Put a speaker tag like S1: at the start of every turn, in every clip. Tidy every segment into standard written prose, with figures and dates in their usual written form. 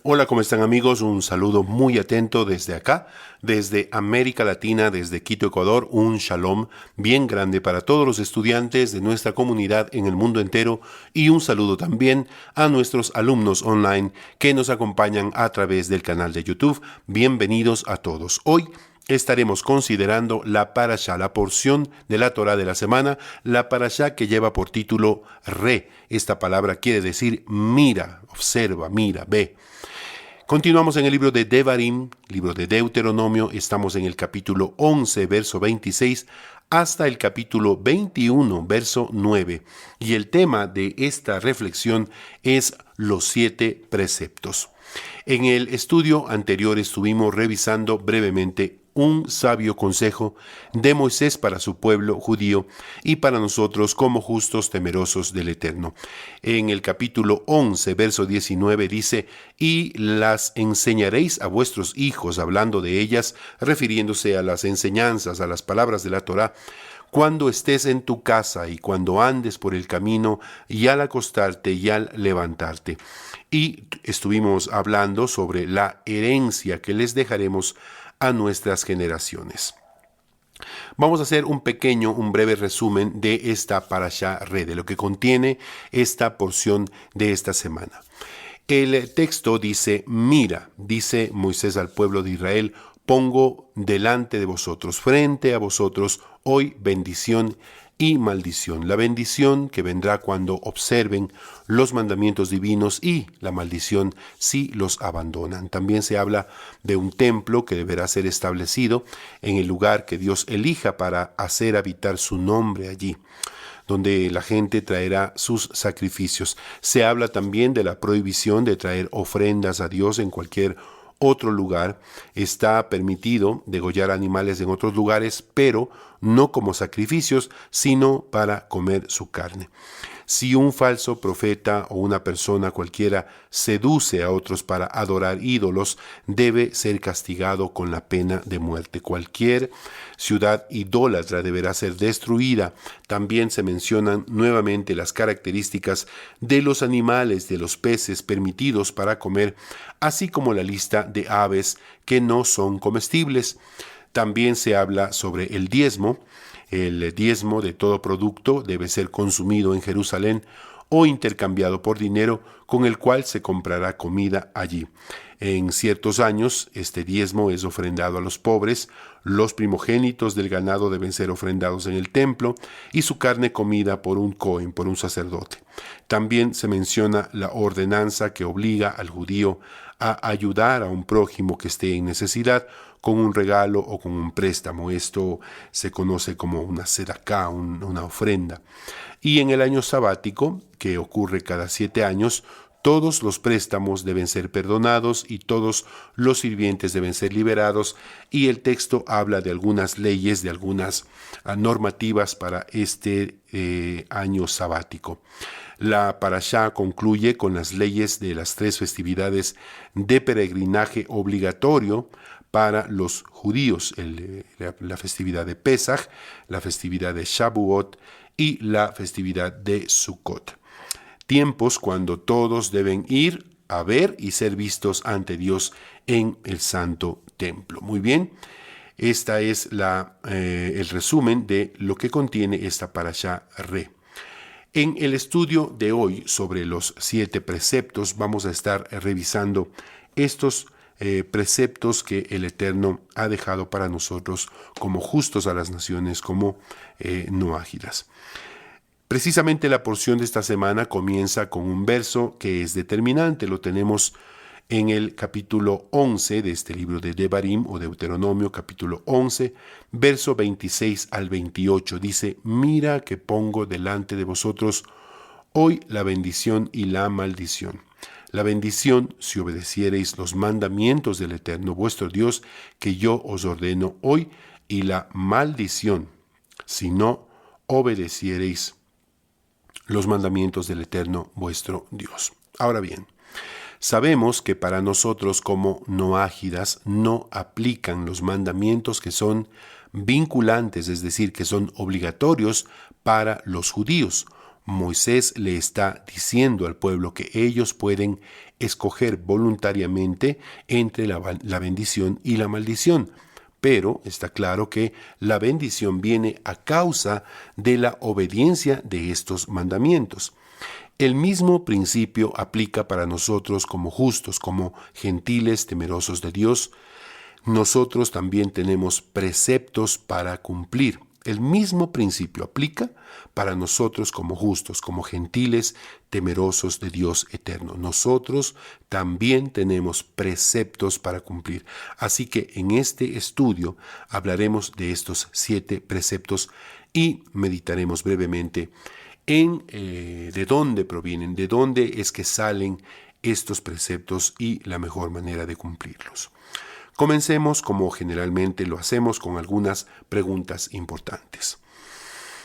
S1: Hola, ¿cómo están amigos? Un saludo muy atento desde acá, desde América Latina, desde Quito, Ecuador. Un shalom bien grande para todos los estudiantes de nuestra comunidad en el mundo entero y un saludo también a nuestros alumnos online que nos acompañan a través del canal de YouTube. Bienvenidos a todos. Hoy estaremos considerando la parashá, la porción de la Torá de la semana, la parashá que lleva por título Re. Esta palabra quiere decir mira, observa, mira, ve. Continuamos en el libro de Devarim, libro de Deuteronomio. Estamos en el capítulo 11, verso 26, hasta el capítulo 21, verso 9. Y el tema de esta reflexión es los 7 preceptos. En el estudio anterior estuvimos revisando brevemente un sabio consejo de Moisés para su pueblo judío y para nosotros como justos temerosos del Eterno. En el capítulo 11, verso 19 dice, y las enseñaréis a vuestros hijos, hablando de ellas, refiriéndose a las enseñanzas, a las palabras de la Torá, cuando estés en tu casa y cuando andes por el camino y al acostarte y al levantarte. Y estuvimos hablando sobre la herencia que les dejaremos a nuestras generaciones. Vamos a hacer un breve resumen de esta parashá Re, de lo que contiene esta porción de esta semana. El texto dice, mira, dice Moisés al pueblo de Israel, pongo delante de vosotros, frente a vosotros, hoy bendición y maldición. La bendición que vendrá cuando observen los mandamientos divinos y la maldición si los abandonan. También se habla de un templo que deberá ser establecido en el lugar que Dios elija para hacer habitar su nombre allí, donde la gente traerá sus sacrificios. Se habla también de la prohibición de traer ofrendas a Dios en cualquier otro lugar. Está permitido degollar animales en otros lugares, pero no como sacrificios, sino para comer su carne. Si un falso profeta o una persona cualquiera seduce a otros para adorar ídolos, debe ser castigado con la pena de muerte. Cualquier ciudad idólatra deberá ser destruida. También se mencionan nuevamente las características de los animales, de los peces permitidos para comer, así como la lista de aves que no son comestibles. También se habla sobre el diezmo. El diezmo de todo producto debe ser consumido en Jerusalén o intercambiado por dinero con el cual se comprará comida allí. En ciertos años, este diezmo es ofrendado a los pobres, los primogénitos del ganado deben ser ofrendados en el templo y su carne comida por un cohen, por un sacerdote. También se menciona la ordenanza que obliga al judío a ayudar a un prójimo que esté en necesidad con un regalo o con un préstamo. Esto se conoce como una sedaká, una ofrenda. Y en el año sabático, que ocurre cada 7 años, todos los préstamos deben ser perdonados y todos los sirvientes deben ser liberados, y el texto habla de algunas leyes, de algunas normativas para este año sabático. La parashá concluye con las leyes de las 3 festividades de peregrinaje obligatorio para los judíos, la festividad de Pesaj, la festividad de Shavuot y la festividad de Sukkot. Tiempos cuando todos deben ir a ver y ser vistos ante Dios en el santo templo. Muy bien, esta es el resumen de lo que contiene esta parashá Re. En el estudio de hoy sobre los 7 preceptos vamos a estar revisando estos preceptos que el Eterno ha dejado para nosotros como justos a las naciones, como noágidas. Precisamente la porción de esta semana comienza con un verso que es determinante. Lo tenemos en el capítulo 11 de este libro de Devarim o Deuteronomio, capítulo 11, verso 26 al 28. Dice, mira que pongo delante de vosotros hoy la bendición y la maldición. La bendición, si obedeciereis los mandamientos del Eterno, vuestro Dios, que yo os ordeno hoy, y la maldición, si no obedeciereis los mandamientos del Eterno, vuestro Dios. Ahora bien, sabemos que para nosotros como noágidas no aplican los mandamientos que son vinculantes, es decir, que son obligatorios para los judíos. Moisés le está diciendo al pueblo que ellos pueden escoger voluntariamente entre la bendición y la maldición. Pero está claro que la bendición viene a causa de la obediencia de estos mandamientos. El mismo principio aplica para nosotros como justos, como gentiles temerosos de Dios. Nosotros también tenemos preceptos para cumplir. El mismo principio aplica para nosotros como justos, como gentiles temerosos de Dios eterno. Nosotros también tenemos preceptos para cumplir. Así que en este estudio hablaremos de estos 7 preceptos y meditaremos brevemente en de dónde provienen, de dónde es que salen estos preceptos y la mejor manera de cumplirlos. Comencemos, como generalmente lo hacemos, con algunas preguntas importantes.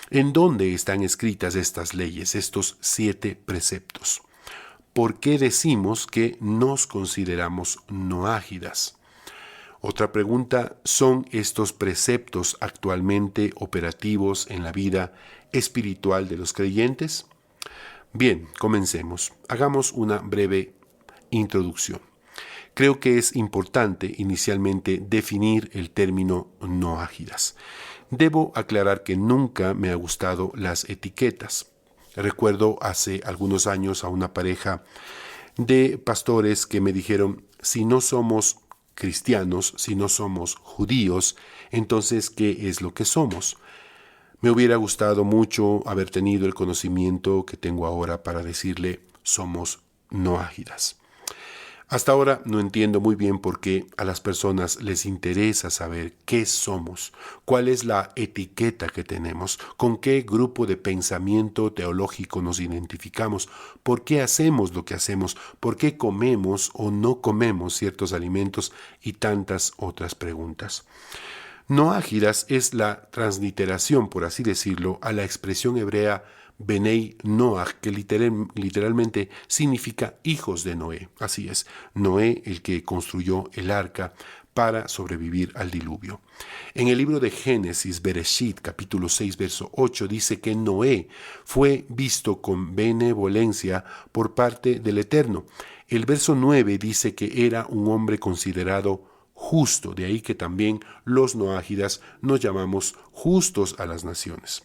S1: ¿En dónde están escritas estas leyes, estos 7 preceptos? ¿Por qué decimos que nos consideramos noágidas? Otra pregunta, ¿son estos preceptos actualmente operativos en la vida espiritual de los creyentes? Bien, comencemos. Hagamos una breve introducción. Creo que es importante inicialmente definir el término noágidas. Debo aclarar que nunca me ha gustado las etiquetas. Recuerdo hace algunos años a una pareja de pastores que me dijeron, si no somos cristianos, si no somos judíos, entonces, ¿qué es lo que somos? Me hubiera gustado mucho haber tenido el conocimiento que tengo ahora para decirle, somos noágidas. Hasta ahora no entiendo muy bien por qué a las personas les interesa saber qué somos, cuál es la etiqueta que tenemos, con qué grupo de pensamiento teológico nos identificamos, por qué hacemos lo que hacemos, por qué comemos o no comemos ciertos alimentos y tantas otras preguntas. Noágidas es la transliteración, por así decirlo, a la expresión hebrea Benei Noach, que literalmente significa hijos de Noé. Así es, Noé el que construyó el arca para sobrevivir al diluvio. En el libro de Génesis, Bereshit, capítulo 6, verso 8, dice que Noé fue visto con benevolencia por parte del Eterno. El verso 9 dice que era un hombre considerado justo, de ahí que también los noágidas nos llamamos justos a las naciones.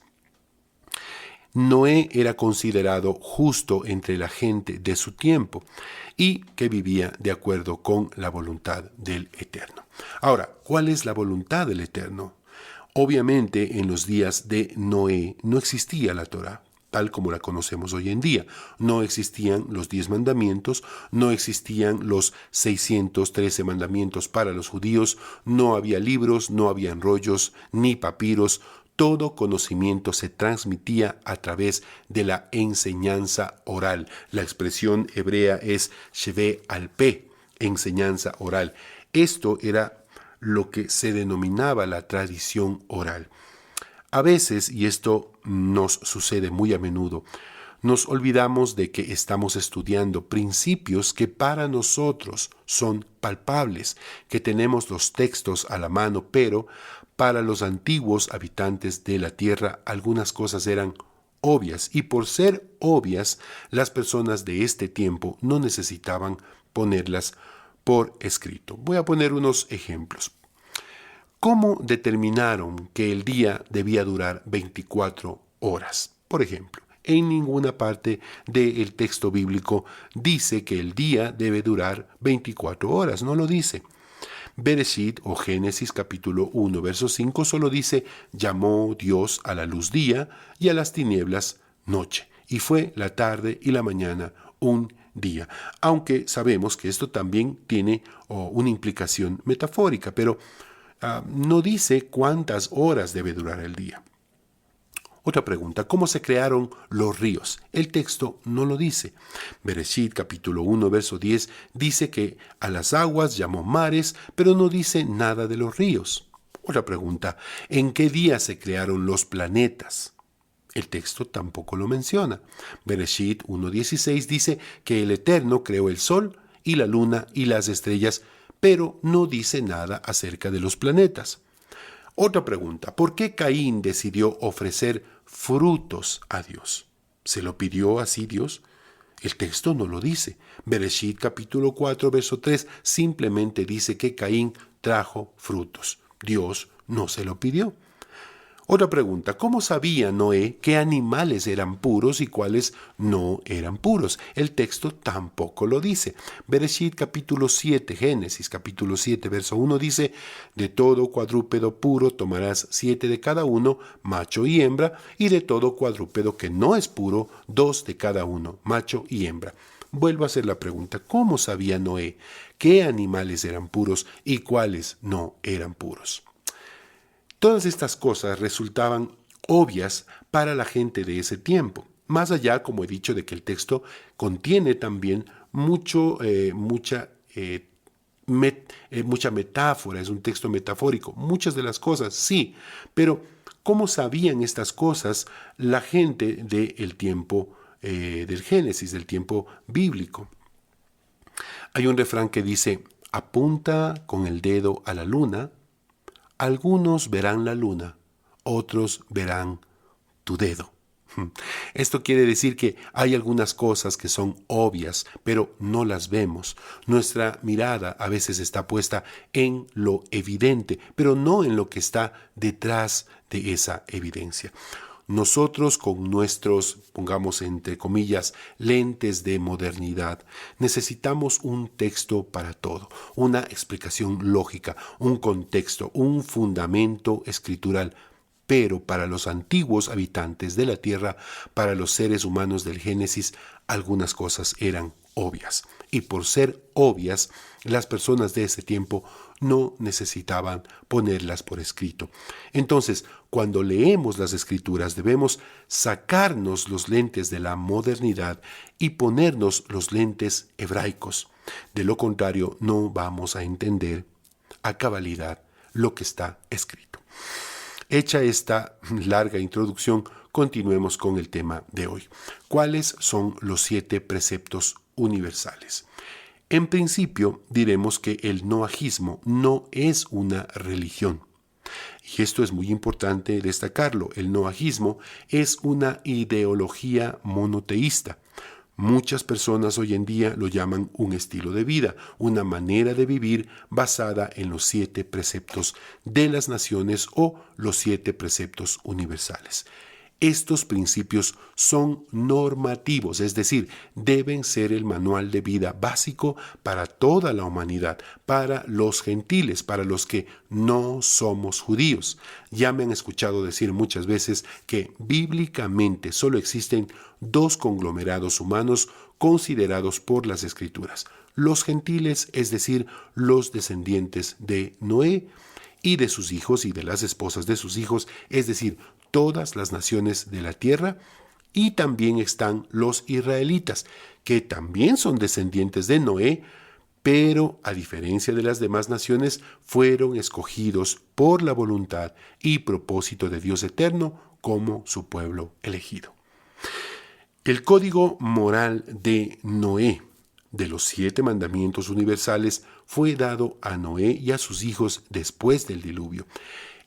S1: Noé era considerado justo entre la gente de su tiempo y que vivía de acuerdo con la voluntad del Eterno. Ahora, ¿cuál es la voluntad del Eterno? Obviamente, en los días de Noé no existía la Torá, tal como la conocemos hoy en día. No existían los 10 mandamientos, no existían los 613 mandamientos para los judíos, no había libros, no había rollos ni papiros. Todo conocimiento se transmitía a través de la enseñanza oral. La expresión hebrea es sheve al pe, enseñanza oral. Esto era lo que se denominaba la tradición oral. A veces, y esto nos sucede muy a menudo, nos olvidamos de que estamos estudiando principios que para nosotros son palpables, que tenemos los textos a la mano, pero para los antiguos habitantes de la tierra algunas cosas eran obvias y por ser obvias las personas de este tiempo no necesitaban ponerlas por escrito. Voy a poner unos ejemplos. ¿Cómo determinaron que el día debía durar 24 horas? Por ejemplo, en ninguna parte del texto bíblico dice que el día debe durar 24 horas, no lo dice. Bereshit o Génesis capítulo 1 verso 5 solo dice, llamó Dios a la luz día y a las tinieblas noche, y fue la tarde y la mañana un día. Aunque sabemos que esto también tiene una implicación metafórica, pero no dice cuántas horas debe durar el día. Otra pregunta, ¿cómo se crearon los ríos? El texto no lo dice. Bereshit capítulo 1 verso 10 dice que a las aguas llamó mares, pero no dice nada de los ríos. Otra pregunta, ¿en qué día se crearon los planetas? El texto tampoco lo menciona. Bereshit 1:16 dice que el Eterno creó el sol y la luna y las estrellas, pero no dice nada acerca de los planetas. Otra pregunta, ¿por qué Caín decidió ofrecer frutos a Dios? ¿Se lo pidió así Dios? El texto no lo dice. Bereshit capítulo 4, verso 3 simplemente dice que Caín trajo frutos. Dios no se lo pidió. Otra pregunta, ¿cómo sabía Noé qué animales eran puros y cuáles no eran puros? El texto tampoco lo dice. Bereshit capítulo 7, Génesis capítulo 7, verso 1 dice, de todo cuadrúpedo puro tomarás 7 de cada uno, macho y hembra, y de todo cuadrúpedo que no es puro, 2 de cada uno, macho y hembra. Vuelvo a hacer la pregunta, ¿cómo sabía Noé qué animales eran puros y cuáles no eran puros? Todas estas cosas resultaban obvias para la gente de ese tiempo. Más allá, como he dicho, de que el texto contiene también mucha metáfora, es un texto metafórico. Muchas de las cosas, sí, pero ¿cómo sabían estas cosas la gente del tiempo del Génesis, del tiempo bíblico? Hay un refrán que dice, apunta con el dedo a la luna. Algunos verán la luna, otros verán tu dedo. Esto quiere decir que hay algunas cosas que son obvias, pero no las vemos. Nuestra mirada a veces está puesta en lo evidente, pero no en lo que está detrás de esa evidencia. Nosotros con nuestros, pongamos entre comillas, lentes de modernidad, necesitamos un texto para todo, una explicación lógica, un contexto, un fundamento escritural. Pero para los antiguos habitantes de la tierra, para los seres humanos del Génesis, algunas cosas eran obvias. Y por ser obvias, las personas de ese tiempo no necesitaban ponerlas por escrito. Entonces, cuando leemos las Escrituras, debemos sacarnos los lentes de la modernidad y ponernos los lentes hebraicos. De lo contrario, no vamos a entender a cabalidad lo que está escrito. Hecha esta larga introducción, continuemos con el tema de hoy. ¿Cuáles son los 7 preceptos universales? En principio, diremos que el noajismo no es una religión. Y esto es muy importante destacarlo. El noajismo es una ideología monoteísta. Muchas personas hoy en día lo llaman un estilo de vida, una manera de vivir basada en los 7 preceptos de las naciones o los 7 preceptos universales. Estos principios son normativos, es decir, deben ser el manual de vida básico para toda la humanidad, para los gentiles, para los que no somos judíos. Ya me han escuchado decir muchas veces que bíblicamente solo existen 2 conglomerados humanos considerados por las Escrituras: los gentiles, es decir, los descendientes de Noé, y de sus hijos y de las esposas de sus hijos, es decir, todas las naciones de la tierra, y también están los israelitas, que también son descendientes de Noé, pero a diferencia de las demás naciones, fueron escogidos por la voluntad y propósito de Dios eterno como su pueblo elegido. El código moral de Noé, de los 7 mandamientos universales, fue dado a Noé y a sus hijos después del diluvio.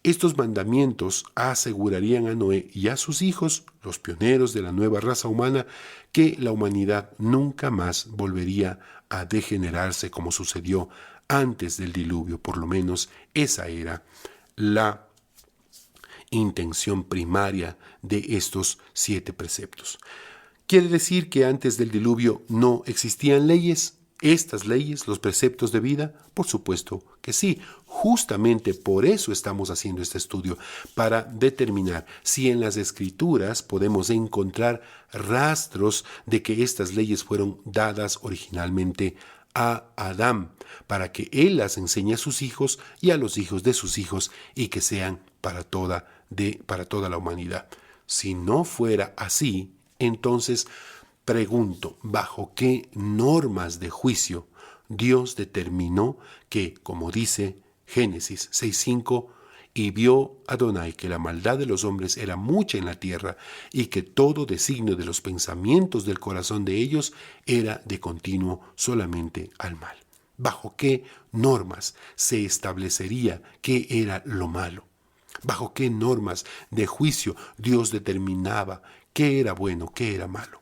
S1: Estos mandamientos asegurarían a Noé y a sus hijos, los pioneros de la nueva raza humana, que la humanidad nunca más volvería a degenerarse como sucedió antes del diluvio. Por lo menos esa era la intención primaria de estos 7 preceptos. ¿Quiere decir que antes del diluvio no existían leyes? ¿Estas leyes, los preceptos de vida? Por supuesto que sí. Justamente por eso estamos haciendo este estudio, para determinar si en las Escrituras podemos encontrar rastros de que estas leyes fueron dadas originalmente a Adán, para que él las enseñe a sus hijos y a los hijos de sus hijos, y que sean para toda la humanidad. Si no fuera así, entonces pregunto, ¿bajo qué normas de juicio Dios determinó que, como dice Génesis 6:5, y vio Adonai que la maldad de los hombres era mucha en la tierra, y que todo designio de los pensamientos del corazón de ellos era de continuo solamente al mal? ¿Bajo qué normas se establecería qué era lo malo? ¿Bajo qué normas de juicio Dios determinaba qué era bueno, qué era malo.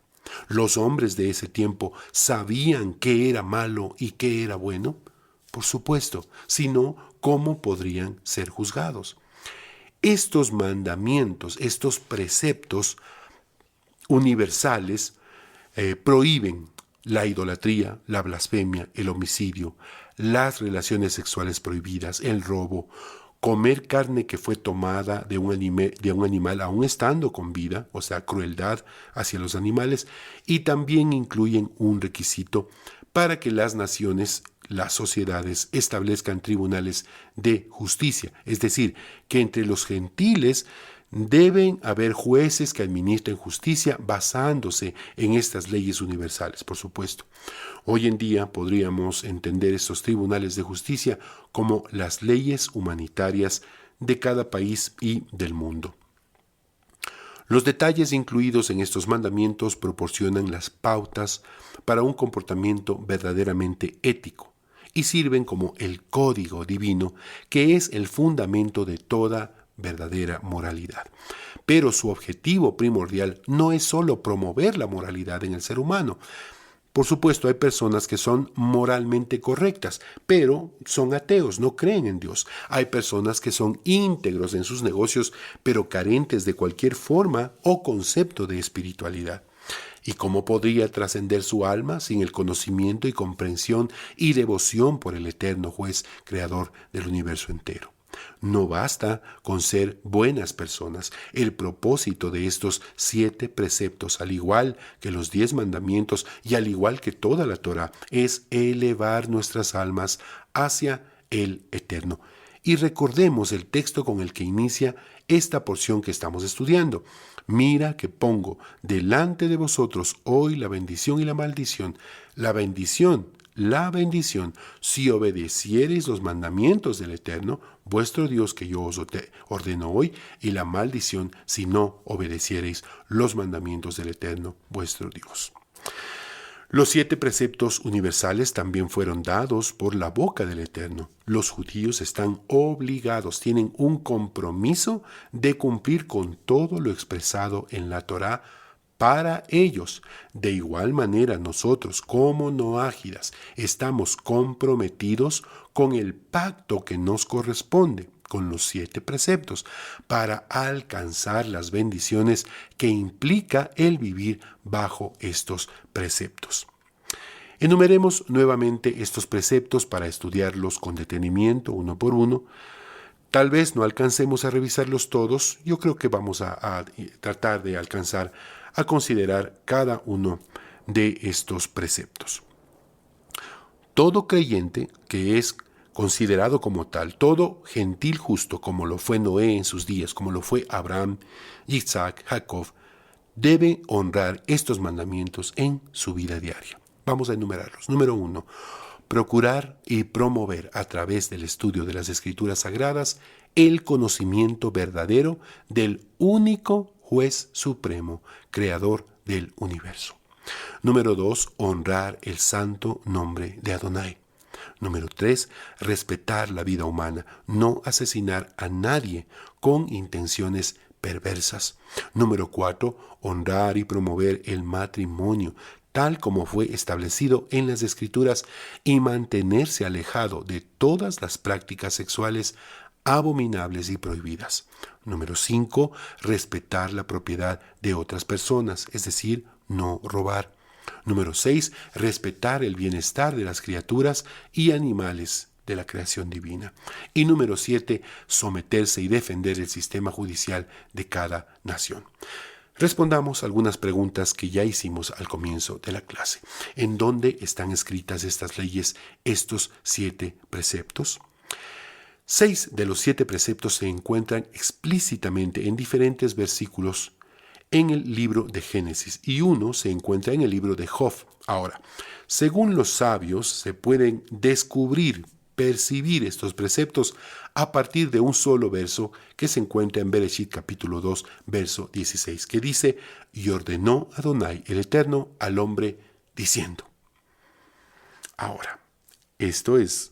S1: ¿Los hombres de ese tiempo sabían qué era malo y qué era bueno? Por supuesto, si no, ¿cómo podrían ser juzgados? Estos mandamientos, estos preceptos universales prohíben la idolatría, la blasfemia, el homicidio, las relaciones sexuales prohibidas, el robo, comer carne que fue tomada de un animal aún estando con vida, o sea, crueldad hacia los animales, y también incluyen un requisito para que las naciones, las sociedades establezcan tribunales de justicia, es decir, que entre los gentiles deben haber jueces que administren justicia basándose en estas leyes universales, por supuesto. Hoy en día podríamos entender estos tribunales de justicia como las leyes humanitarias de cada país y del mundo. Los detalles incluidos en estos mandamientos proporcionan las pautas para un comportamiento verdaderamente ético y sirven como el código divino que es el fundamento de toda verdadera moralidad. Pero su objetivo primordial no es solo promover la moralidad en el ser humano. Por supuesto, hay personas que son moralmente correctas, pero son ateos, no creen en Dios. Hay personas que son íntegros en sus negocios, pero carentes de cualquier forma o concepto de espiritualidad. ¿Y cómo podría trascender su alma sin el conocimiento y comprensión y devoción por el eterno juez creador del universo entero? No basta con ser buenas personas. El propósito de estos 7 preceptos, al igual que los 10 mandamientos y al igual que toda la Torá, es elevar nuestras almas hacia el Eterno. Y recordemos el texto con el que inicia esta porción que estamos estudiando. Mira que pongo delante de vosotros hoy la bendición y la maldición. La bendición, si obedeciereis los mandamientos del Eterno, vuestro Dios que yo os ordeno hoy, y la maldición, si no obedeciereis los mandamientos del Eterno, vuestro Dios. Los 7 preceptos universales también fueron dados por la boca del Eterno. Los judíos están obligados, tienen un compromiso de cumplir con todo lo expresado en la Torá para ellos. De igual manera, nosotros, como noágidas, estamos comprometidos con el pacto que nos corresponde, con los 7 preceptos, para alcanzar las bendiciones que implica el vivir bajo estos preceptos. Enumeremos nuevamente estos preceptos para estudiarlos con detenimiento, uno por uno. Tal vez no alcancemos a revisarlos todos. Yo creo que vamos a tratar de alcanzar a considerar cada uno de estos preceptos. Todo creyente que es considerado como tal, todo gentil justo, como lo fue Noé en sus días, como lo fue Abraham, Isaac, Jacob, debe honrar estos mandamientos en su vida diaria. Vamos a enumerarlos. Número 1. Procurar y promover a través del estudio de las Escrituras Sagradas el conocimiento verdadero del único juez supremo, creador del universo. Número 2. Honrar el santo nombre de Adonai. Número 3. Respetar la vida humana, no asesinar a nadie con intenciones perversas. Número 4. Honrar y promover el matrimonio, tal como fue establecido en las Escrituras, y mantenerse alejado de todas las prácticas sexuales abominables y prohibidas. Número 5. Respetar la propiedad de otras personas, es decir, no robar. Número 6. Respetar el bienestar de las criaturas y animales de la creación divina. Y número 7. Someterse y defender el sistema judicial de cada nación. Respondamos algunas preguntas que ya hicimos al comienzo de la clase. ¿En dónde están escritas estas leyes, estos 7 preceptos? 6 de los 7 preceptos se encuentran explícitamente en diferentes versículos en el libro de Génesis y uno se encuentra en el libro de Job. Ahora, según los sabios, se pueden percibir estos preceptos a partir de un solo verso que se encuentra en Bereshit capítulo 2, verso 16, que dice: y ordenó Adonai el Eterno al hombre diciendo. Ahora, esto es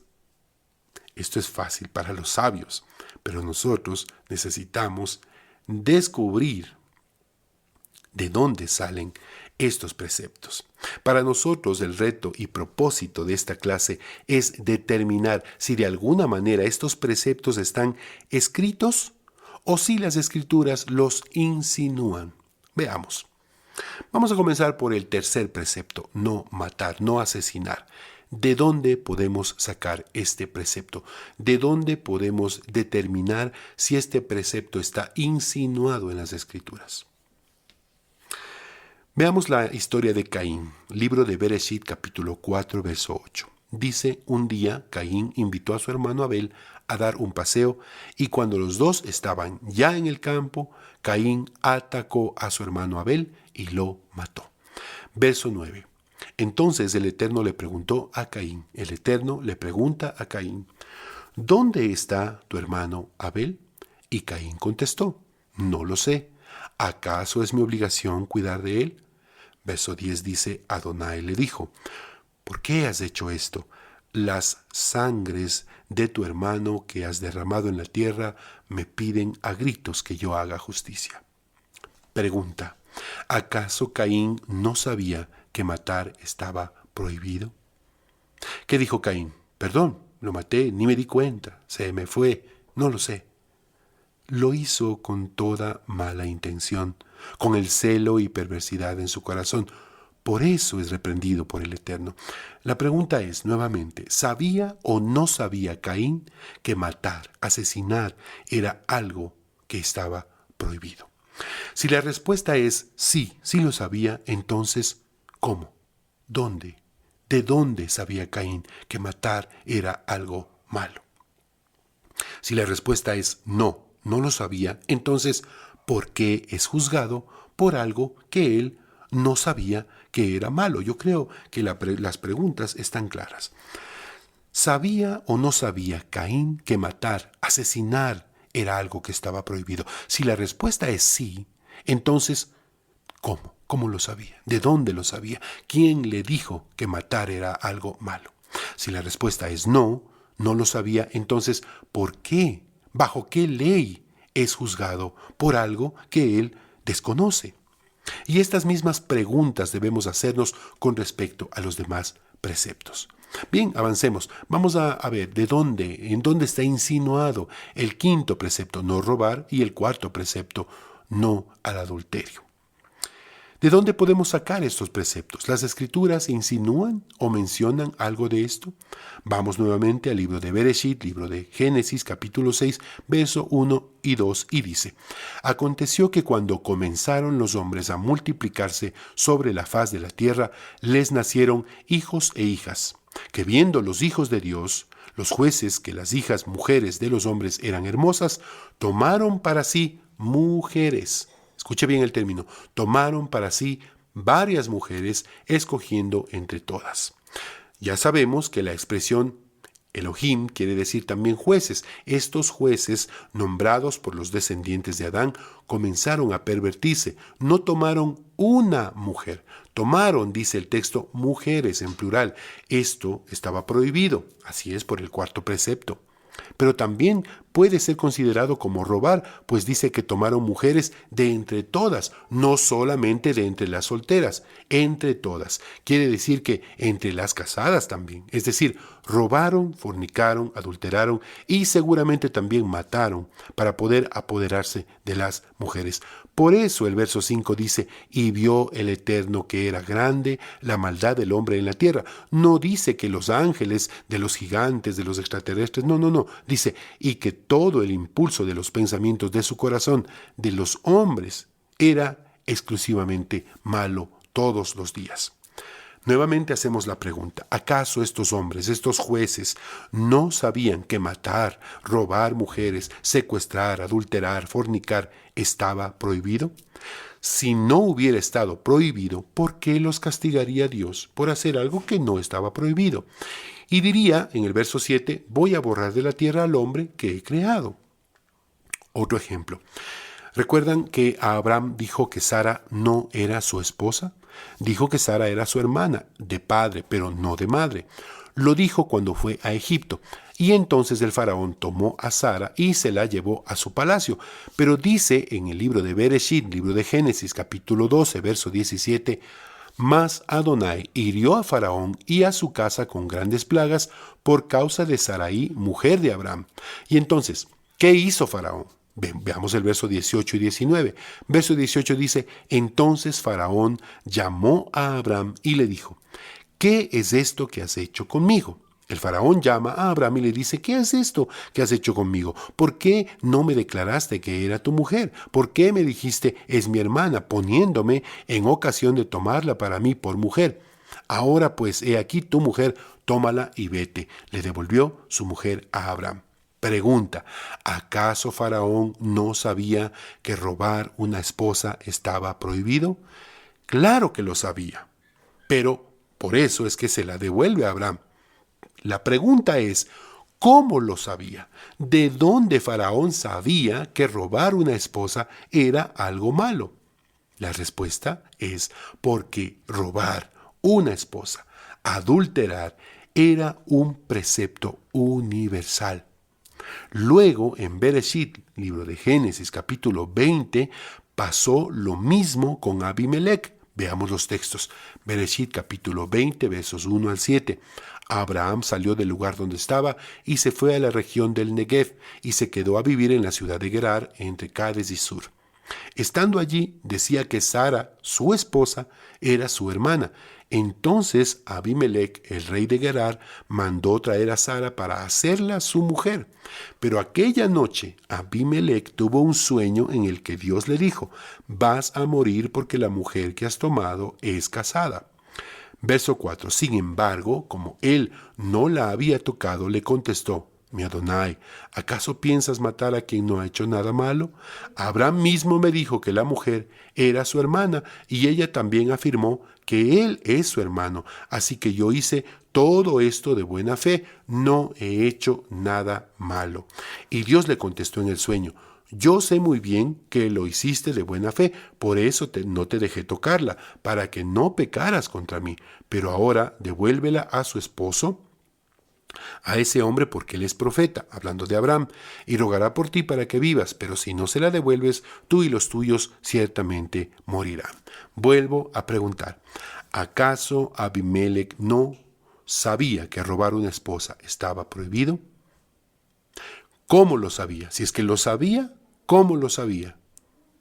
S1: fácil para los sabios, pero nosotros necesitamos descubrir ¿De dónde salen estos preceptos? Para nosotros el reto y propósito de esta clase es determinar si de alguna manera estos preceptos están escritos o si las escrituras los insinúan. Veamos. Vamos a comenzar por el tercer precepto, no matar, no asesinar. ¿De dónde podemos sacar este precepto? ¿De dónde podemos determinar si este precepto está insinuado en las escrituras? Veamos la historia de Caín, libro de Bereshit, capítulo 4, verso 8. Dice, un día Caín invitó a su hermano Abel a dar un paseo, y cuando los dos estaban ya en el campo, Caín atacó a su hermano Abel y lo mató. Verso 9. Entonces el Eterno le preguntó a Caín, el Eterno le pregunta a Caín, ¿dónde está tu hermano Abel? Y Caín contestó, no lo sé. ¿Acaso es mi obligación cuidar de él? Verso 10 dice, Adonai le dijo, ¿por qué has hecho esto? Las sangres de tu hermano que has derramado en la tierra me piden a gritos que yo haga justicia. Pregunta, ¿acaso Caín no sabía que matar estaba prohibido? ¿Qué dijo Caín? Perdón, lo maté, ni me di cuenta, se me fue, no lo sé. Lo hizo con toda mala intención, con el celo y perversidad en su corazón. Por eso es reprendido por el Eterno. La pregunta es, nuevamente, ¿sabía o no sabía Caín que matar, asesinar, era algo que estaba prohibido? Si la respuesta es sí, sí lo sabía, entonces, ¿cómo? ¿Dónde? ¿De dónde sabía Caín que matar era algo malo? Si la respuesta es no, no lo sabía, entonces, ¿por qué es juzgado por algo que él no sabía que era malo? Yo creo que las preguntas están claras. ¿Sabía o no sabía Caín que matar, asesinar, era algo que estaba prohibido? Si la respuesta es sí, entonces, ¿cómo? ¿Cómo lo sabía? ¿De dónde lo sabía? ¿Quién le dijo que matar era algo malo? Si la respuesta es no, no lo sabía, entonces, ¿por qué? ¿Bajo qué ley es juzgado por algo que él desconoce? Y estas mismas preguntas debemos hacernos con respecto a los demás preceptos. Bien, avancemos. Vamos a ver en dónde está insinuado el quinto precepto, no robar, y el cuarto precepto, no al adulterio. ¿De dónde podemos sacar estos preceptos? ¿Las escrituras insinúan o mencionan algo de esto? Vamos nuevamente al libro de Bereshit, libro de Génesis, capítulo 6, verso 1 y 2, y dice, aconteció que cuando comenzaron los hombres a multiplicarse sobre la faz de la tierra, les nacieron hijos e hijas, que viendo los hijos de Dios, los jueces, que las hijas mujeres de los hombres eran hermosas, tomaron para sí mujeres. Escuche bien el término, tomaron para sí varias mujeres, escogiendo entre todas. Ya sabemos que la expresión Elohim quiere decir también jueces. Estos jueces, nombrados por los descendientes de Adán, comenzaron a pervertirse. No tomaron una mujer, tomaron, dice el texto, mujeres en plural. Esto estaba prohibido, así es por el cuarto precepto. Pero también puede ser considerado como robar, pues dice que tomaron mujeres de entre todas, no solamente de entre las solteras, entre todas. Quiere decir que entre las casadas también. Es decir, robaron, fornicaron, adulteraron y seguramente también mataron para poder apoderarse de las mujeres. Por eso el verso 5 dice, y vio el Eterno que era grande la maldad del hombre en la tierra. No dice que los ángeles, de los gigantes, de los extraterrestres, no. Dice, y que todo el impulso de los pensamientos de su corazón, de los hombres, era exclusivamente malo todos los días. Nuevamente hacemos la pregunta, ¿acaso estos hombres, estos jueces, no sabían que matar, robar mujeres, secuestrar, adulterar, fornicar estaba prohibido? Si no hubiera estado prohibido, ¿por qué los castigaría Dios por hacer algo que no estaba prohibido? Y diría en el verso 7, voy a borrar de la tierra al hombre que he creado. Otro ejemplo. ¿Recuerdan que Abraham dijo que Sara no era su esposa? Dijo que Sara era su hermana, de padre, pero no de madre. Lo dijo cuando fue a Egipto. Y entonces el faraón tomó a Sara y se la llevó a su palacio. Pero dice en el libro de Bereshit, libro de Génesis, capítulo 12, verso 17, mas Adonai hirió a Faraón y a su casa con grandes plagas por causa de Sarai, mujer de Abraham. Y entonces, ¿qué hizo Faraón? Veamos el verso 18 y 19. Verso 18 dice, entonces Faraón llamó a Abraham y le dijo, ¿qué es esto que has hecho conmigo? El faraón llama a Abraham y le dice, ¿qué es esto que has hecho conmigo? ¿Por qué no me declaraste que era tu mujer? ¿Por qué me dijiste, es mi hermana, poniéndome en ocasión de tomarla para mí por mujer? Ahora pues, he aquí tu mujer, tómala y vete. Le devolvió su mujer a Abraham. Pregunta, ¿acaso Faraón no sabía que robar una esposa estaba prohibido? Claro que lo sabía, pero por eso es que se la devuelve a Abraham. La pregunta es, ¿cómo lo sabía? ¿De dónde Faraón sabía que robar una esposa era algo malo? La respuesta es porque robar una esposa, adulterar, era un precepto universal. Luego, en Bereshit, libro de Génesis, capítulo 20, pasó lo mismo con Abimelech. Veamos los textos. Bereshit, capítulo 20, versos 1 al 7. Abraham salió del lugar donde estaba y se fue a la región del Negev y se quedó a vivir en la ciudad de Gerar, entre Cades y Sur. Estando allí, decía que Sara, su esposa, era su hermana. Entonces Abimelech, el rey de Gerar, mandó traer a Sara para hacerla su mujer. Pero aquella noche Abimelech tuvo un sueño en el que Dios le dijo, vas a morir porque la mujer que has tomado es casada. Verso 4. Sin embargo, como él no la había tocado, le contestó, mi Adonai, ¿acaso piensas matar a quien no ha hecho nada malo? Abraham mismo me dijo que la mujer era su hermana y ella también afirmó que él es su hermano. Así que yo hice todo esto de buena fe, no he hecho nada malo. Y Dios le contestó en el sueño, yo sé muy bien que lo hiciste de buena fe, por eso no te dejé tocarla, para que no pecaras contra mí. Pero ahora devuélvela a su esposo, a ese hombre porque él es profeta, hablando de Abraham, y rogará por ti para que vivas, pero si no se la devuelves, tú y los tuyos ciertamente morirán. Vuelvo a preguntar, ¿acaso Abimelech no sabía que robar una esposa estaba prohibido? ¿Cómo lo sabía? Si es que lo sabía, ¿cómo lo sabía?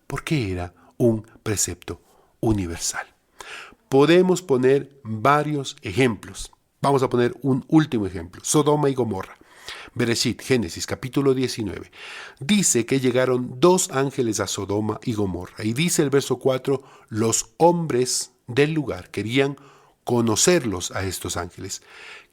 S1: Porque era un precepto universal. Podemos poner varios ejemplos. Vamos a poner un último ejemplo, Sodoma y Gomorra. Bereshit, Génesis, capítulo 19. Dice que llegaron 2 ángeles a Sodoma y Gomorra. Y dice el verso 4, los hombres del lugar querían conocerlos a estos ángeles.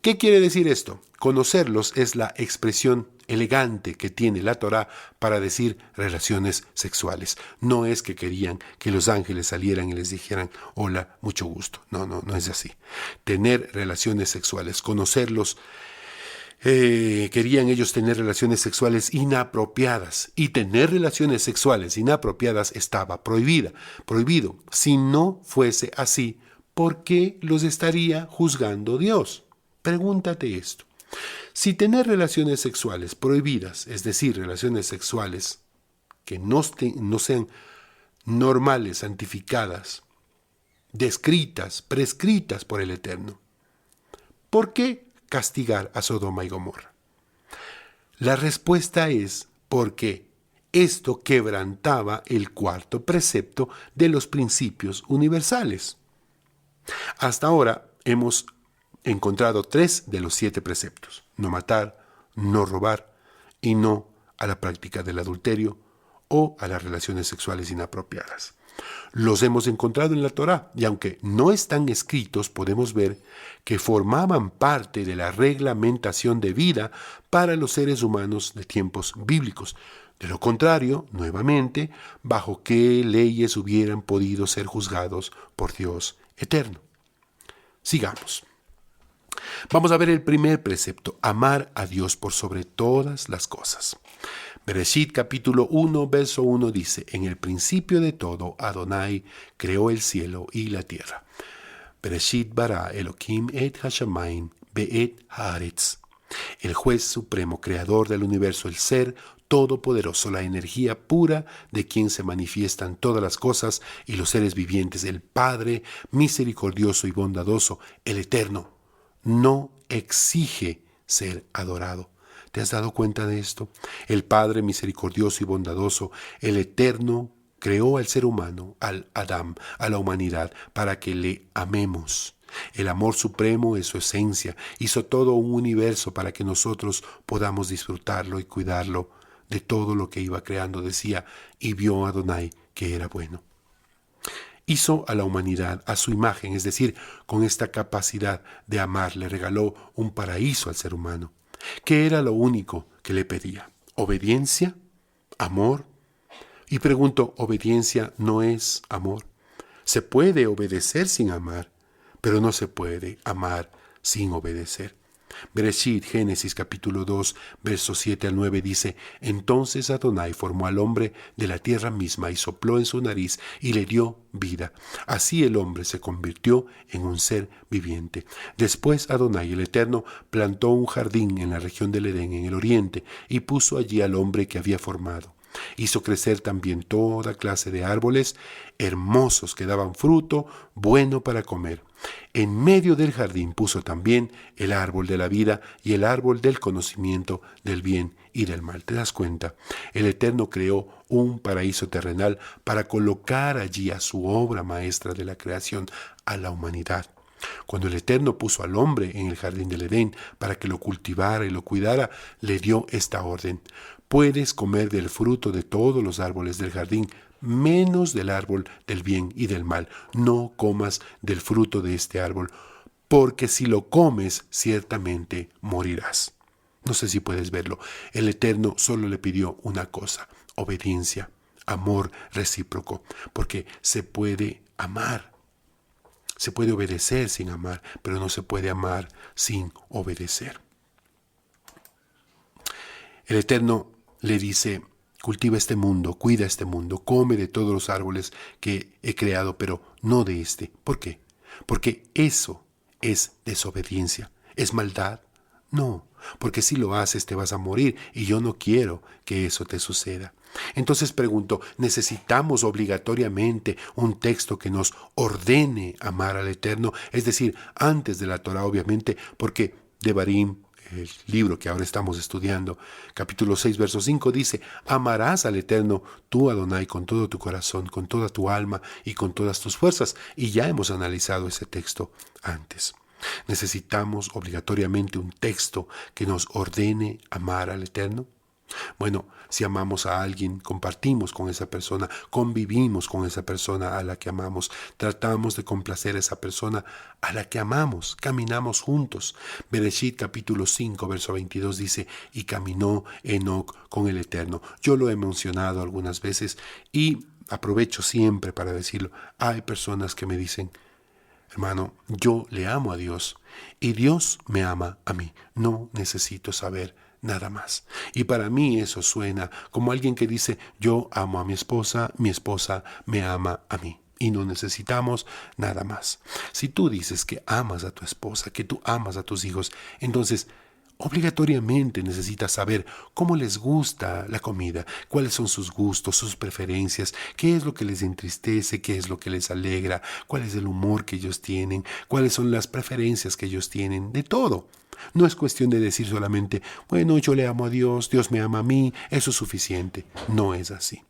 S1: ¿Qué quiere decir esto? Conocerlos es la expresión elegante que tiene la Torá para decir relaciones sexuales. No es que querían que los ángeles salieran y les dijeran, hola, mucho gusto. No es así. Tener relaciones sexuales, conocerlos, querían ellos tener relaciones sexuales inapropiadas. Y tener relaciones sexuales inapropiadas estaba prohibido. Si no fuese así, ¿por qué los estaría juzgando Dios? Pregúntate esto. Si tener relaciones sexuales prohibidas, es decir, relaciones sexuales que no sean normales, santificadas, descritas, prescritas por el Eterno, ¿por qué castigar a Sodoma y Gomorra? La respuesta es porque esto quebrantaba el 4º precepto de los principios universales. Hasta ahora hemos encontrado 3 de los 7 preceptos: no matar, no robar y no a la práctica del adulterio o a las relaciones sexuales inapropiadas. Los hemos encontrado en la Torá y aunque no están escritos, podemos ver que formaban parte de la reglamentación de vida para los seres humanos de tiempos bíblicos. De lo contrario, nuevamente, ¿bajo qué leyes hubieran podido ser juzgados por Dios eterno? Sigamos. Vamos a ver el primer precepto, amar a Dios por sobre todas las cosas. Bereshit capítulo 1, verso 1 dice, en el principio de todo, Adonai creó el cielo y la tierra. Bereshit bara Elohim et hashamayim Be'et Haaretz. El juez supremo, creador del universo, el ser todopoderoso, la energía pura de quien se manifiestan todas las cosas y los seres vivientes, el Padre misericordioso y bondadoso, el Eterno, no exige ser adorado. ¿Te has dado cuenta de esto? El Padre misericordioso y bondadoso, el Eterno, creó al ser humano, al Adán, a la humanidad, para que le amemos. El amor supremo es su esencia. Hizo todo un universo para que nosotros podamos disfrutarlo y cuidarlo de todo lo que iba creando. Decía, y vio Adonai que era bueno. Hizo a la humanidad a su imagen, es decir, con esta capacidad de amar, le regaló un paraíso al ser humano. ¿Qué era lo único que le pedía? ¿Obediencia? ¿Amor? Y pregunto, ¿obediencia no es amor? Se puede obedecer sin amar, pero no se puede amar sin obedecer. Bereshit, Génesis capítulo 2, versos 7 al 9 dice, entonces Adonai formó al hombre de la tierra misma y sopló en su nariz y le dio vida. Así el hombre se convirtió en un ser viviente. Después Adonai, el Eterno, plantó un jardín en la región del Edén, en el oriente, y puso allí al hombre que había formado. Hizo crecer también toda clase de árboles hermosos que daban fruto bueno para comer. En medio del jardín puso también el árbol de la vida y el árbol del conocimiento del bien y del mal. ¿Te das cuenta? El Eterno creó un paraíso terrenal para colocar allí a su obra maestra de la creación, a la humanidad. Cuando el Eterno puso al hombre en el jardín del Edén para que lo cultivara y lo cuidara, le dio esta orden. Puedes comer del fruto de todos los árboles del jardín, menos del árbol del bien y del mal. No comas del fruto de este árbol, porque si lo comes, ciertamente morirás. No sé si puedes verlo. El Eterno solo le pidió una cosa, obediencia, amor recíproco, porque se puede amar. Se puede obedecer sin amar, pero no se puede amar sin obedecer. El Eterno le dice, cultiva este mundo, cuida este mundo, come de todos los árboles que he creado, pero no de este. ¿Por qué? Porque eso es desobediencia. ¿Es maldad? No, porque si lo haces te vas a morir y yo no quiero que eso te suceda. Entonces pregunto, ¿necesitamos obligatoriamente un texto que nos ordene amar al Eterno? Es decir, antes de la Torah, obviamente, porque Devarim, el libro que ahora estamos estudiando, capítulo 6, verso 5, dice, amarás al Eterno, tú Adonai, con todo tu corazón, con toda tu alma y con todas tus fuerzas. Y ya hemos analizado ese texto antes. ¿Necesitamos obligatoriamente un texto que nos ordene amar al Eterno? Bueno, si amamos a alguien, compartimos con esa persona, convivimos con esa persona a la que amamos, tratamos de complacer a esa persona a la que amamos, caminamos juntos. Bereshit capítulo 5, verso 22 dice, y caminó Enoc con el Eterno. Yo lo he mencionado algunas veces y aprovecho siempre para decirlo. Hay personas que me dicen, hermano, yo le amo a Dios y Dios me ama a mí. No necesito saber nada más. Y para mí eso suena como alguien que dice, yo amo a mi esposa me ama a mí. Y no necesitamos nada más. Si tú dices que amas a tu esposa, que tú amas a tus hijos, entonces obligatoriamente necesitas saber cómo les gusta la comida, cuáles son sus gustos, sus preferencias, qué es lo que les entristece, qué es lo que les alegra, cuál es el humor que ellos tienen, cuáles son las preferencias que ellos tienen, de todo. No es cuestión de decir solamente, bueno, yo le amo a Dios, Dios me ama a mí, eso es suficiente. No es así.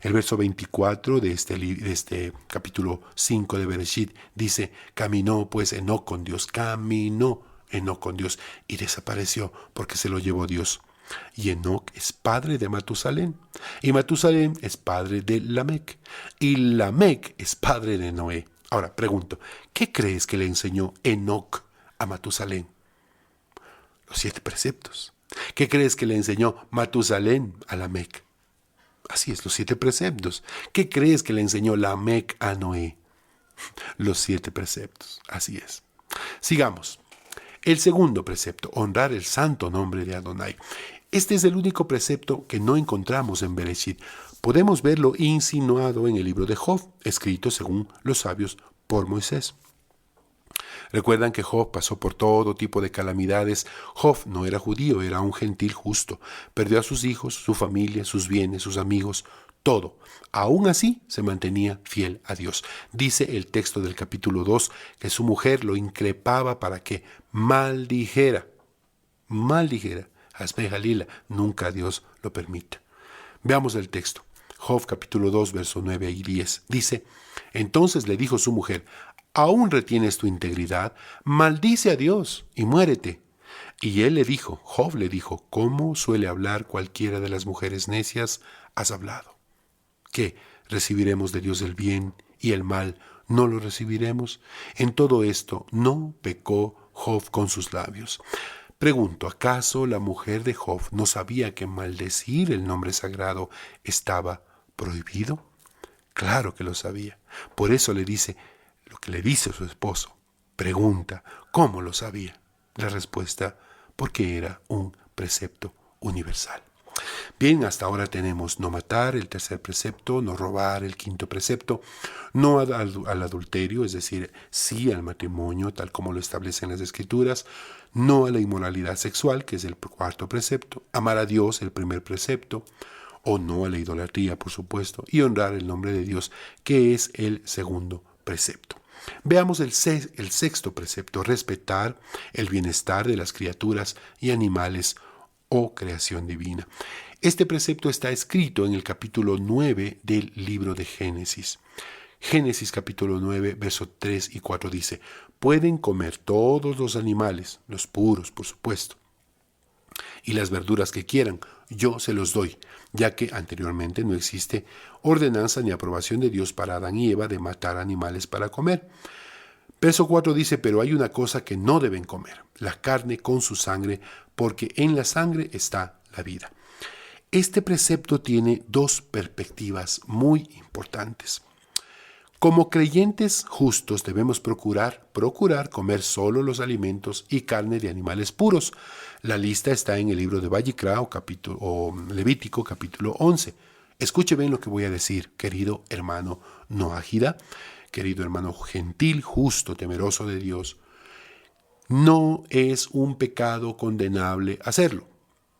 S1: El verso 24 de este capítulo 5 de Bereshit dice, caminó pues Enoc con Dios, caminó Enoc con Dios y desapareció porque se lo llevó Dios. Y Enoc es padre de Matusalén, y Matusalén es padre de Lamec, y Lamec es padre de Noé. Ahora pregunto, ¿qué crees que le enseñó Enoc a Matusalén? Los 7 preceptos. ¿Qué crees que le enseñó Matusalén a Lamec? Así es, los 7 preceptos. ¿Qué crees que le enseñó Lamec a Noé? Los 7 preceptos. Así es. Sigamos. El segundo precepto, honrar el santo nombre de Adonai. Este es el único precepto que no encontramos en Bereshit. Podemos verlo insinuado en el libro de Job, escrito según los sabios por Moisés. Recuerdan que Job pasó por todo tipo de calamidades. Job no era judío, era un gentil justo. Perdió a sus hijos, su familia, sus bienes, sus amigos, todo. Aún así se mantenía fiel a Dios. Dice el texto del capítulo 2 que su mujer lo increpaba para que maldijera. Hazme Jalila, nunca Dios lo permita. Veamos el texto. Job capítulo 2, verso 9 y 10. Dice, entonces le dijo su mujer, ¿aún retienes tu integridad? Maldice a Dios y muérete. Y él le dijo, Job le dijo, ¿cómo suele hablar cualquiera de las mujeres necias? Has hablado. ¿Qué? ¿Recibiremos de Dios el bien y el mal no lo recibiremos? En todo esto no pecó Job con sus labios. Pregunto, ¿acaso la mujer de Job no sabía que maldecir el nombre sagrado estaba prohibido? Claro que lo sabía. Por eso le dice lo que le dice a su esposo. Pregunta, ¿cómo lo sabía? La respuesta, porque era un precepto universal. Bien, hasta ahora tenemos no matar, el tercer precepto, no robar, el quinto precepto, no al adulterio, es decir, sí al matrimonio, tal como lo establecen las Escrituras, no a la inmoralidad sexual, que es el cuarto precepto, amar a Dios, el primer precepto, o no a la idolatría, por supuesto, y honrar el nombre de Dios, que es el segundo precepto. Veamos el sexto precepto, respetar el bienestar de las criaturas y animales o creación divina. Este precepto está escrito en el capítulo 9 del libro de Génesis. Génesis capítulo 9, versos 3 y 4 dice, pueden comer todos los animales, los puros por supuesto, y las verduras que quieran, yo se los doy, ya que anteriormente no existe ordenanza ni aprobación de Dios para Adán y Eva de matar animales para comer. Verso 4 dice, pero hay una cosa que no deben comer, la carne con su sangre, porque en la sangre está la vida. Este precepto tiene dos perspectivas muy importantes. Como creyentes justos debemos procurar comer solo los alimentos y carne de animales puros. La lista está en el libro de Vallicrá o Levítico capítulo 11. Escuche bien lo que voy a decir, querido hermano Noágida, querido hermano gentil, justo, temeroso de Dios. No es un pecado condenable hacerlo,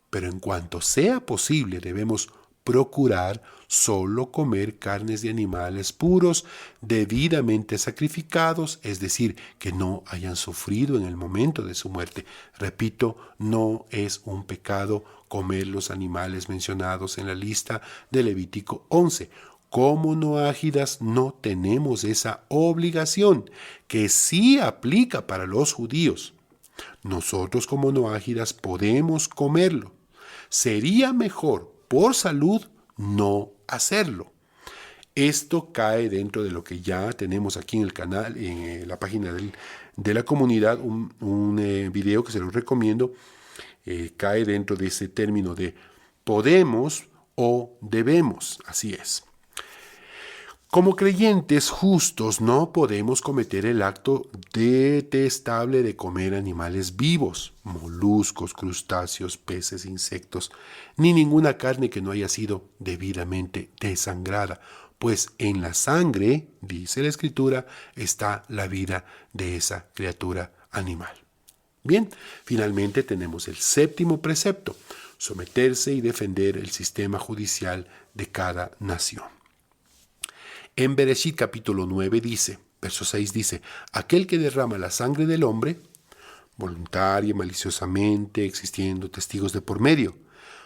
S1: pero en cuanto sea posible debemos procurar solo comer carnes de animales puros, debidamente sacrificados, es decir, que no hayan sufrido en el momento de su muerte. Repito, no es un pecado comer los animales mencionados en la lista de Levítico 11. Como noágidas no tenemos esa obligación, que sí aplica para los judíos. Nosotros como noágidas podemos comerlo. Sería mejor, por salud, no hacerlo. Esto cae dentro de lo que ya tenemos aquí en el canal, en la página de la comunidad, un video que se los recomiendo. Cae dentro de ese término de podemos o debemos, así es. Como creyentes justos no podemos cometer el acto detestable de comer animales vivos, moluscos, crustáceos, peces, insectos, ni ninguna carne que no haya sido debidamente desangrada, pues en la sangre, dice la Escritura, está la vida de esa criatura animal. Bien, finalmente tenemos el séptimo precepto, someterse y defender el sistema judicial de cada nación. En Bereshit capítulo 9 dice, verso 6 dice, aquel que derrama la sangre del hombre, voluntaria, maliciosamente, existiendo testigos de por medio,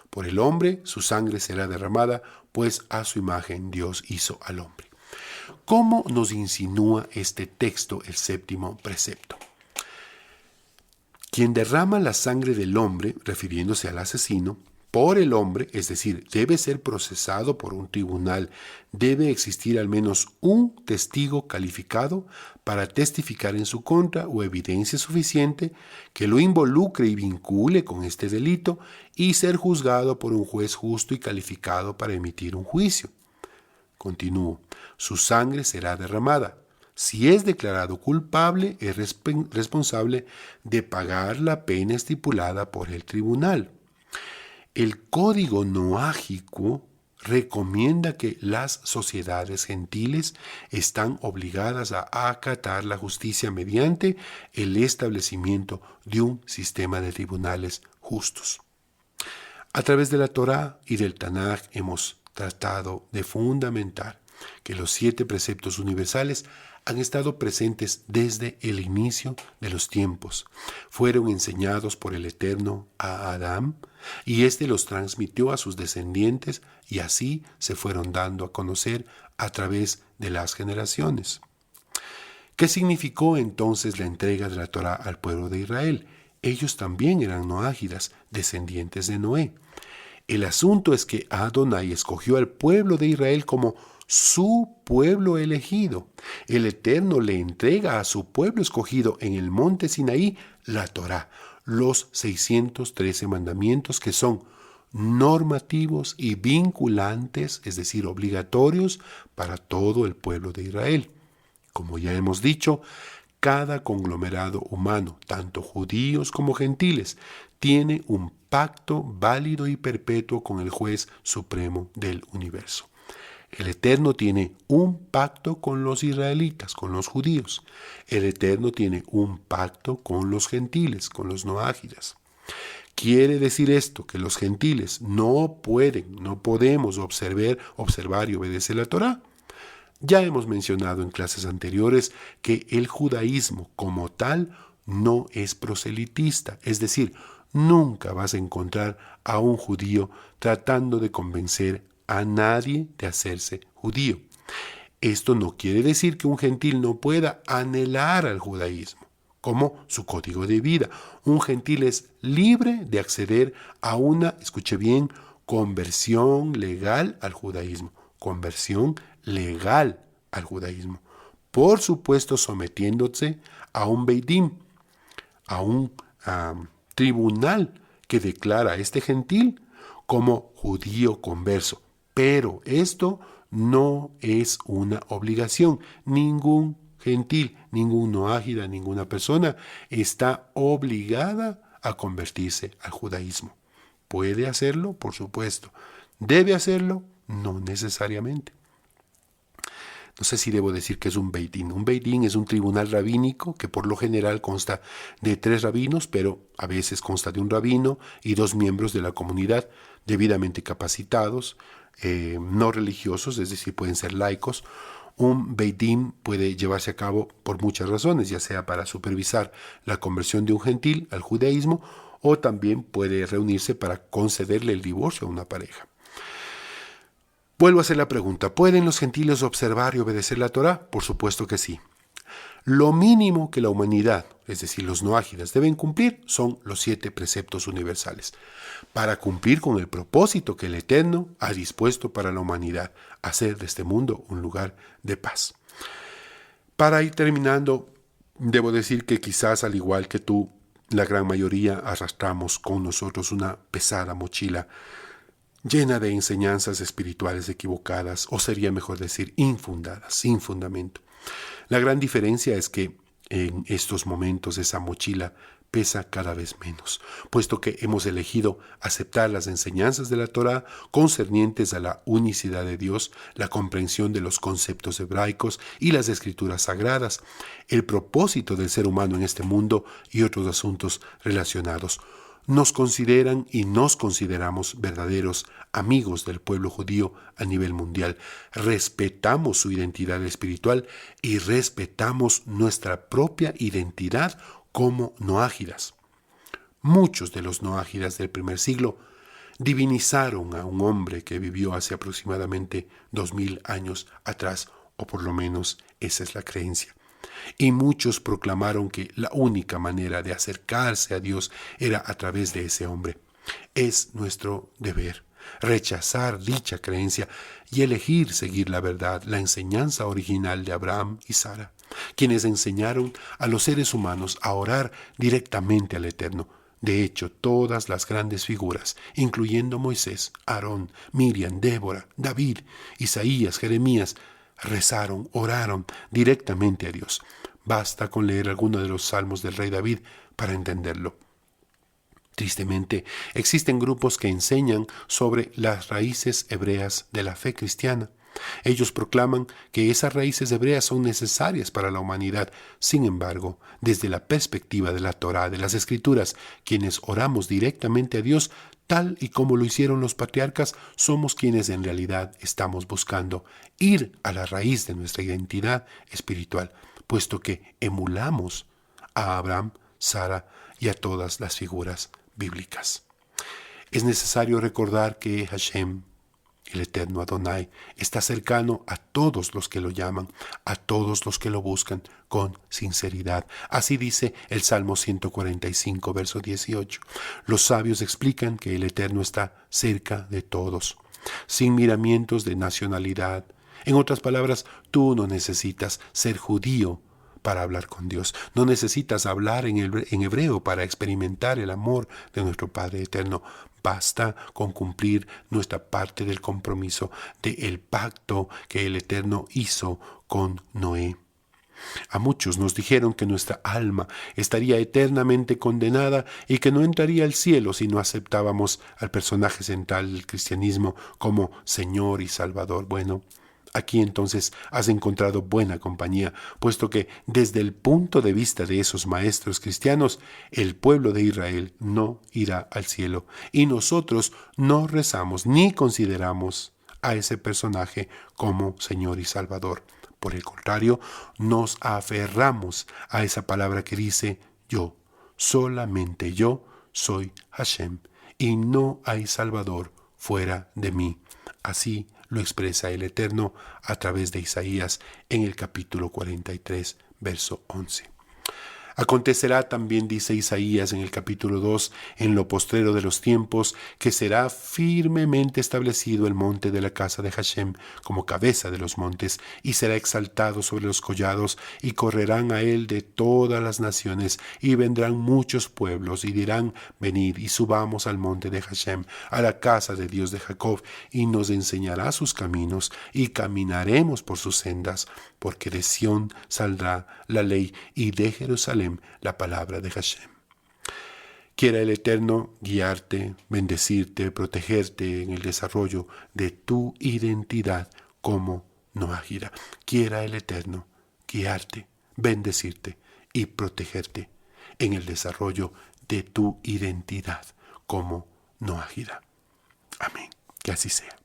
S1: por el hombre su sangre será derramada, pues a su imagen Dios hizo al hombre. ¿Cómo nos insinúa este texto el séptimo precepto? Quien derrama la sangre del hombre, refiriéndose al asesino, por el hombre, es decir, debe ser procesado por un tribunal, debe existir al menos un testigo calificado para testificar en su contra o evidencia suficiente que lo involucre y vincule con este delito y ser juzgado por un juez justo y calificado para emitir un juicio. Continúo, su sangre será derramada. Si es declarado culpable, es responsable de pagar la pena estipulada por el tribunal. El código noágico recomienda que las sociedades gentiles están obligadas a acatar la justicia mediante el establecimiento de un sistema de tribunales justos. A través de la Torá y del Tanaj hemos tratado de fundamentar que los 7 preceptos universales han estado presentes desde el inicio de los tiempos. Fueron enseñados por el Eterno a Adán y éste los transmitió a sus descendientes y así se fueron dando a conocer a través de las generaciones. ¿Qué significó entonces la entrega de la Torá al pueblo de Israel? Ellos también eran noágidas, descendientes de Noé. El asunto es que Adonai escogió al pueblo de Israel como su pueblo elegido. El Eterno le entrega a su pueblo escogido en el monte Sinaí la Torá, los 613 mandamientos que son normativos y vinculantes, es decir, obligatorios para todo el pueblo de Israel. Como ya hemos dicho, cada conglomerado humano, tanto judíos como gentiles, tiene un pacto válido y perpetuo con el juez supremo del universo. El Eterno tiene un pacto con los israelitas, con los judíos. El Eterno tiene un pacto con los gentiles, con los noágidas. Quiere decir esto, que los gentiles no podemos observar y obedecer la Torá. Ya hemos mencionado en clases anteriores que el judaísmo como tal no es proselitista, es decir, nunca vas a encontrar a un judío tratando de convencer a nadie de hacerse judío. Esto no quiere decir que un gentil no pueda anhelar al judaísmo como su código de vida. Un gentil es libre de acceder a una, escuche bien, conversión legal al judaísmo. Conversión legal al judaísmo. Por supuesto, sometiéndose a un Beit-Din, a un tribunal que declara a este gentil como judío converso. Pero esto no es una obligación. Ningún gentil, ningún noágida, ninguna persona está obligada a convertirse al judaísmo. ¿Puede hacerlo? Por supuesto. ¿Debe hacerlo? No necesariamente. No sé si debo decir que es un Beit-Din. Un Beit-Din es un tribunal rabínico que por lo general consta de 3 rabinos, pero a veces consta de un rabino y 2 miembros de la comunidad debidamente capacitados, no religiosos, es decir, pueden ser laicos. Un Beit-Din puede llevarse a cabo por muchas razones, ya sea para supervisar la conversión de un gentil al judaísmo o también puede reunirse para concederle el divorcio a una pareja. Vuelvo a hacer la pregunta, ¿pueden los gentiles observar y obedecer la Torá? Por supuesto que sí. Lo mínimo que la humanidad, es decir, los noágidas, deben cumplir son los 7 preceptos universales, para cumplir con el propósito que el Eterno ha dispuesto para la humanidad, hacer de este mundo un lugar de paz. Para ir terminando, debo decir que quizás al igual que tú, la gran mayoría arrastramos con nosotros una pesada mochila llena de enseñanzas espirituales equivocadas, o sería mejor decir infundadas, sin fundamento. La gran diferencia es que en estos momentos esa mochila pesa cada vez menos, puesto que hemos elegido aceptar las enseñanzas de la Torá concernientes a la unicidad de Dios, la comprensión de los conceptos hebraicos y las escrituras sagradas, el propósito del ser humano en este mundo y otros asuntos relacionados. Nos consideran y nos consideramos verdaderos amigos del pueblo judío a nivel mundial. Respetamos su identidad espiritual y respetamos nuestra propia identidad como noágidas. Muchos de los noágidas del primer siglo divinizaron a un hombre que vivió hace aproximadamente 2000 años atrás, o por lo menos esa es la creencia. Y muchos proclamaron que la única manera de acercarse a Dios era a través de ese hombre. Es nuestro deber rechazar dicha creencia y elegir seguir la verdad, la enseñanza original de Abraham y Sara, quienes enseñaron a los seres humanos a orar directamente al Eterno. De hecho, todas las grandes figuras, incluyendo Moisés, Aarón, Miriam, Débora, David, Isaías, Jeremías, rezaron, oraron directamente a Dios. Basta con leer alguno de los salmos del rey David para entenderlo. Tristemente, existen grupos que enseñan sobre las raíces hebreas de la fe cristiana. Ellos proclaman que esas raíces hebreas son necesarias para la humanidad. Sin embargo, desde la perspectiva de la Torá, de las Escrituras, quienes oramos directamente a Dios, tal y como lo hicieron los patriarcas, somos quienes en realidad estamos buscando ir a la raíz de nuestra identidad espiritual, puesto que emulamos a Abraham, Sara y a todas las figuras bíblicas. Es necesario recordar que Hashem, el eterno Adonai, está cercano a todos los que lo llaman, a todos los que lo buscan con sinceridad. Así dice el Salmo 145, verso 18. Los sabios explican que el Eterno está cerca de todos, sin miramientos de nacionalidad. En otras palabras, tú no necesitas ser judío para hablar con Dios. No necesitas hablar en hebreo para experimentar el amor de nuestro Padre Eterno. Basta con cumplir nuestra parte del compromiso, del pacto que el Eterno hizo con Noé. A muchos nos dijeron que nuestra alma estaría eternamente condenada y que no entraría al cielo si no aceptábamos al personaje central del cristianismo como Señor y Salvador. Bueno, aquí entonces has encontrado buena compañía, puesto que desde el punto de vista de esos maestros cristianos, el pueblo de Israel no irá al cielo y nosotros no rezamos ni consideramos a ese personaje como Señor y Salvador. Por el contrario, nos aferramos a esa palabra que dice: yo, solamente yo soy Hashem y no hay Salvador fuera de mí. Así lo expresa el Eterno a través de Isaías en el capítulo 43, verso 11. Acontecerá también, dice Isaías en el capítulo 2, en lo postrero de los tiempos, que será firmemente establecido el monte de la casa de Hashem como cabeza de los montes, y será exaltado sobre los collados, y correrán a él de todas las naciones, y vendrán muchos pueblos, y dirán: venid y subamos al monte de Hashem, a la casa de Dios de Jacob, y nos enseñará sus caminos, y caminaremos por sus sendas, porque de Sión saldrá la ley, y de Jerusalén la palabra de Hashem. Quiera el Eterno guiarte, bendecirte, protegerte en el desarrollo de tu identidad como Noahira. Quiera el Eterno guiarte, bendecirte y protegerte en el desarrollo de tu identidad como Noahira. Amén. Que así sea.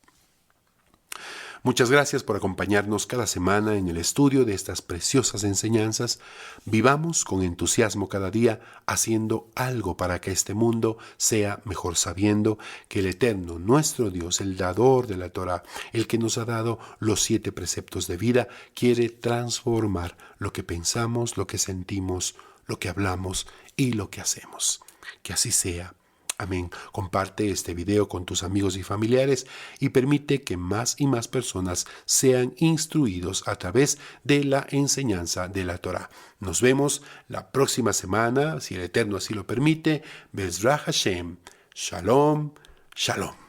S1: Muchas gracias por acompañarnos cada semana en el estudio de estas preciosas enseñanzas. Vivamos con entusiasmo cada día, haciendo algo para que este mundo sea mejor, sabiendo que el Eterno, nuestro Dios, el dador de la Torá, el que nos ha dado los 7 preceptos de vida, quiere transformar lo que pensamos, lo que sentimos, lo que hablamos y lo que hacemos. Que así sea. Amén. Comparte este video con tus amigos y familiares y permite que más y más personas sean instruidos a través de la enseñanza de la Torá. Nos vemos la próxima semana, si el Eterno así lo permite. Bezrat Hashem. Shalom, shalom.